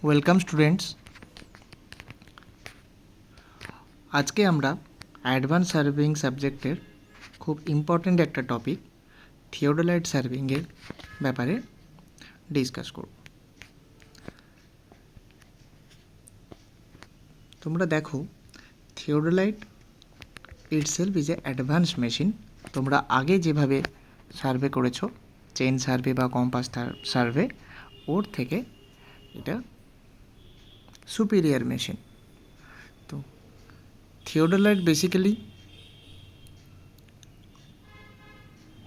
Welcome students. আজকে আমরা advance surveying সাবজেক্টের খুব ইম্পর্ট্যান্ট একটা টপিক থিওডোলাইট সার্ভেইংয়ের ব্যাপারে ডিসকাস করব। তোমরা দেখো, theodolite itself is a advance machine. তোমরা আগে যেভাবে সার্ভে করেছো, চেইন সার্ভে বা কম্পাস সার্ভে, ওর থেকে এটা সুপিরিয়ার মেশিন। তো theodolite basically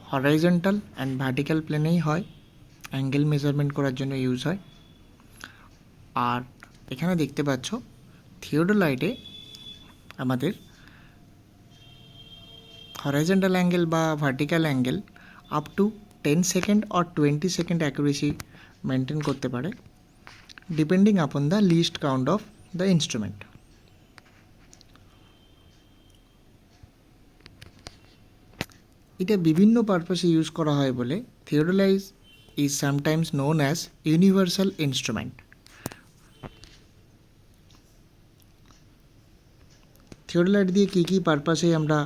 horizontal and vertical প্লেনেই হয়, অ্যাঙ্গেল মেজারমেন্ট করার জন্য ইউজ হয়। আর এখানে দেখতে পাচ্ছ থিওডোলাইটে আমাদের হরাইজন্টাল অ্যাঙ্গেল বা vertical angle up to 10 second or 20 second accuracy maintain করতে পারে, depending upon the list count of the instrument. এটা বিভিন্ন পারপাসে ইউজ করা হয় বলে theodolite is sometimes known as universal instrument. Theodolite দিয়ে কী কী পারপাসে আমরা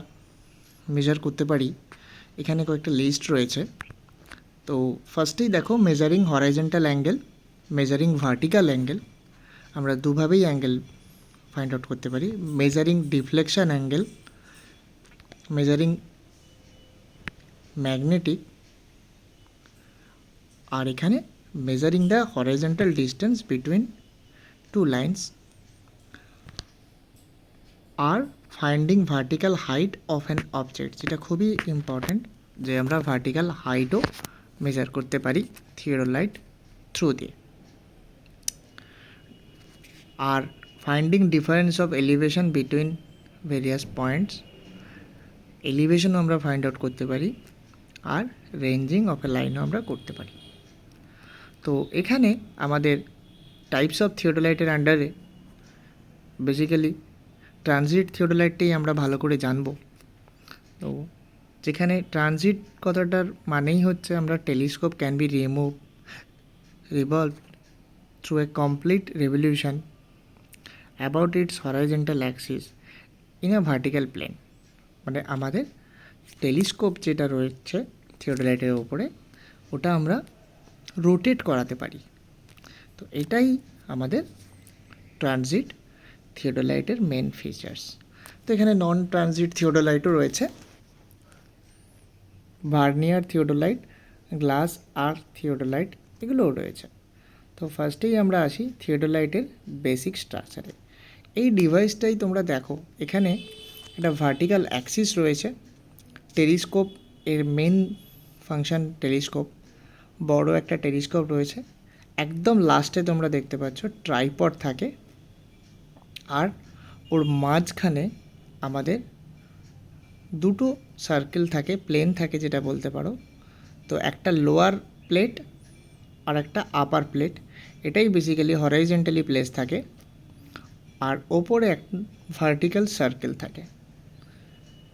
মেজার করতে পারি, এখানে কয়েকটা লিস্ট রয়েছে। তো ফার্স্টেই দেখো, measuring horizontal angle, measuring vertical angle. আমরা দুভাবেই অ্যাঙ্গেল ফাইন্ড আউট করতে পারি, measuring deflection angle, measuring magnetic, আর এখানে measuring the horizontal distance between two lines, আর finding vertical height of an object, যেটা খুবই ইম্পর্ট্যান্ট যে আমরা ভার্টিক্যাল হাইটও মেজার করতে পারি থিওডোলাইট থ্রু দিয়ে। আর finding difference of elevation between various points, এলিভেশনও আমরা ফাইন্ড আউট করতে পারি, আর রেঞ্জিং অফ এ লাইনও আমরা করতে পারি। তো এখানে আমাদের টাইপস অফ থিওডোলাইটের আন্ডারে বেসিক্যালি ট্রানজিট থিওডোলাইটটাই আমরা ভালো করে জানব। তো যেখানে ট্রানজিট কথাটার মানেই হচ্ছে আমরা telescope can be revolved through a complete revolution about its horizontal axis in a vertical plane। মানে আমাদের টেলিস্কোপ যেটা রয়েছে থিওডোলাইটের ওপরে, ওটা আমরা রোটেট করাতে পারি। তো এটাই আমাদের ট্রানজিট থিওডোলাইটের মেন ফিচার্স। তো এখানে নন ট্রানজিট থিওডোলাইটও রয়েছে, vernier theodolite, glass arc theodolite, এগুলোও রয়েছে। তো ফার্স্টেই আমরা আসি থিওডোলাইটের বেসিক স্ট্রাকচারে। এই ডিভাইসটাই তোমরা দেখো, এখানে একটা ভার্টিক্যাল অ্যাক্সিস রয়েছে, টেলিস্কোপ এর মেন ফাংশন টেলিস্কোপ, বড় একটা টেলিস্কোপ রয়েছে। একদম লাস্টে তোমরা দেখতে পাচ্ছ ট্রাইপড থাকে, আর ওর মাঝখানে আমাদের দুটো সার্কেল থাকে, প্লেন থাকে যেটা বলতে পারো। তো একটা লোয়ার প্লেট আর একটা আপার প্লেট, এটাই বেসিক্যালি হরাইজন্টালি প্লেস থাকে, আর ওপরে এক ভার্টিক্যাল সার্কেল থাকে।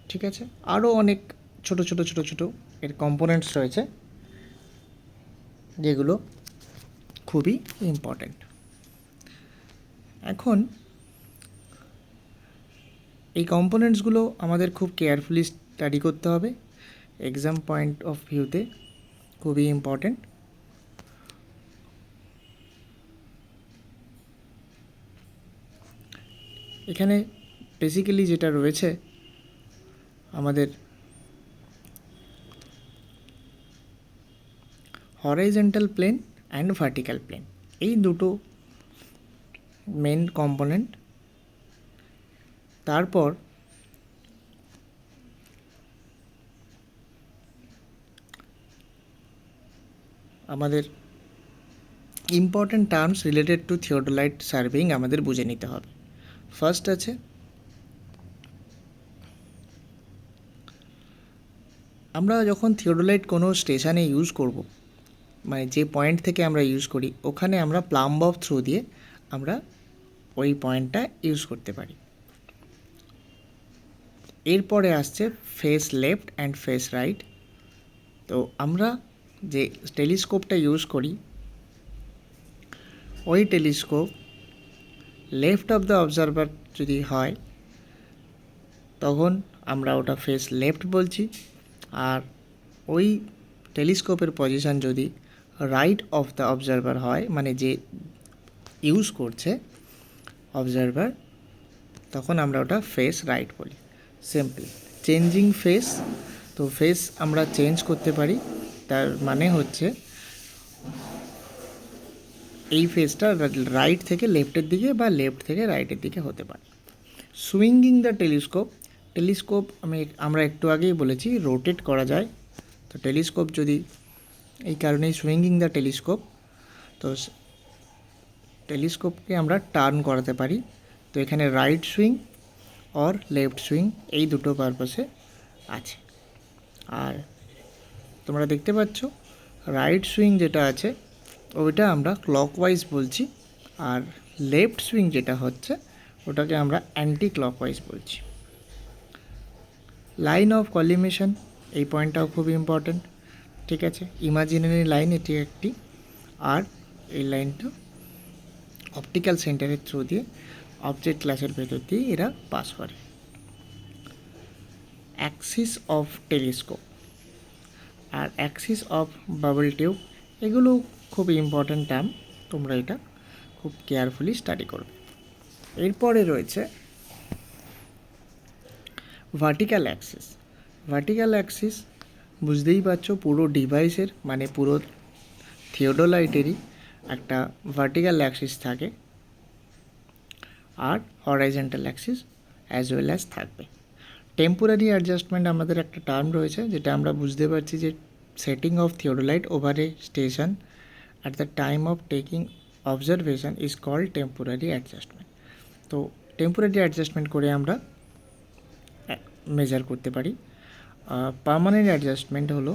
ঠিক আছে, আরও অনেক ছোট ছোট ছোট ছোট এর কম্পোনেন্টস রয়েছে, যেগুলো খুবই ইম্পর্ট্যান্ট। এখন এই কম্পোনেন্টসগুলো আমাদের খুব কেয়ারফুলি স্টাডি করতে হবে, এক্সাম পয়েন্ট অফ ভিউতে খুবই ইম্পর্ট্যান্ট। এখানে বেসিক্যালি যেটা রয়েছে আমাদের horizontal plane and vertical plane, এই দুটো মেন কম্পোনেন্ট। তারপর আমাদের important terms related to theodolite surveying আমাদের বুঝে নিতে হবে। ফার্স্ট আছে আমরা যখন থিওডোলাইট কোনো স্টেশনে ইউজ করব, মানে যে পয়েন্ট থেকে আমরা ইউজ করি, ওখানে আমরা প্লাম্ব অফ থ্রু দিয়ে আমরা ওই পয়েন্টটা ইউজ করতে পারি। এরপরে আসছে face left and face right. তো আমরা যে টেলিস্কোপটা ইউজ করি, ওই telescope left of the observer যদি হয় তখন আমরা ওটা ফেস লেফট বলছি, আর ওই টেলিস্কোপের পজিশন যদি রাইট অফ দ্য অবজারভার হয়, মানে যে ইউজ করছে অবজারভার, তখন আমরা ওটা ফেস রাইট বলি। সিম্পল। চেঞ্জিং ফেস, তো ফেস আমরা চেঞ্জ করতে পারি, তার মানে হচ্ছে এই ফেসটা রাইট থেকে লেফটের দিকে বা লেফট থেকে রাইটের দিকে হতে পারে। সুইঙ্গিং দ্য টেলিস্কোপ, টেলিস্কোপ আমরা একটু আগেই বলেছি রোটেট করা যায়, তো টেলিস্কোপ যদি এই কারণেই সুইঙ্গিং দ্য টেলিস্কোপ, তো টেলিস্কোপকে আমরা টার্ন করাতে পারি। তো এখানে right swing or left swing এই দুটো পারপাসে আছে। আর তোমরা দেখতে পাচ্ছ রাইট সুইং যেটা আছে ওইটা আমরা ক্লকওয়াইজ বলছি, আর লেফট সুইং যেটা হচ্ছে ওটাকে আমরা অ্যান্টি ক্লকওয়াইজ বলছি। লাইন অফ কলিমেশন, এই পয়েন্টটাও খুব ইম্পর্ট্যান্ট। ঠিক আছে, ইমাজিনারি লাইন এটি একটি, আর এই লাইনটা অপটিক্যাল সেন্টারের থ্রু দিয়ে অবজেক্ট ক্লাসের ভেতর দিয়ে এরা পাস করে। অ্যাক্সিস অফ টেলিস্কোপ আর অ্যাক্সিস অফ বাবল টিউব, এগুলো খুব ইম্পর্ট্যান্ট টার্ম, তোমরা এটা খুব কেয়ারফুলি স্টাডি করবে। এরপরে রয়েছে ভার্টিক্যাল অ্যাক্সিস। ভার্টিক্যাল অ্যাক্সিস বুঝতেই পারছো, পুরো ডিভাইসের মানে পুরো থিওডোলাইটেরই একটা ভার্টিক্যাল অ্যাক্সিস থাকে, আর horizontal axis as well as থাকবে। টেম্পোরারি অ্যাডজাস্টমেন্ট আমাদের একটা টার্ম রয়েছে, যেটা আমরা বুঝতে পারছি যে setting of theodolite over a station at the time of taking observation is called temporary adjustment. তো টেম্পোরারি অ্যাডজাস্টমেন্ট করে আমরা মেজার করতে পারি। পার্মানেন্ট অ্যাডজাস্টমেন্ট হলো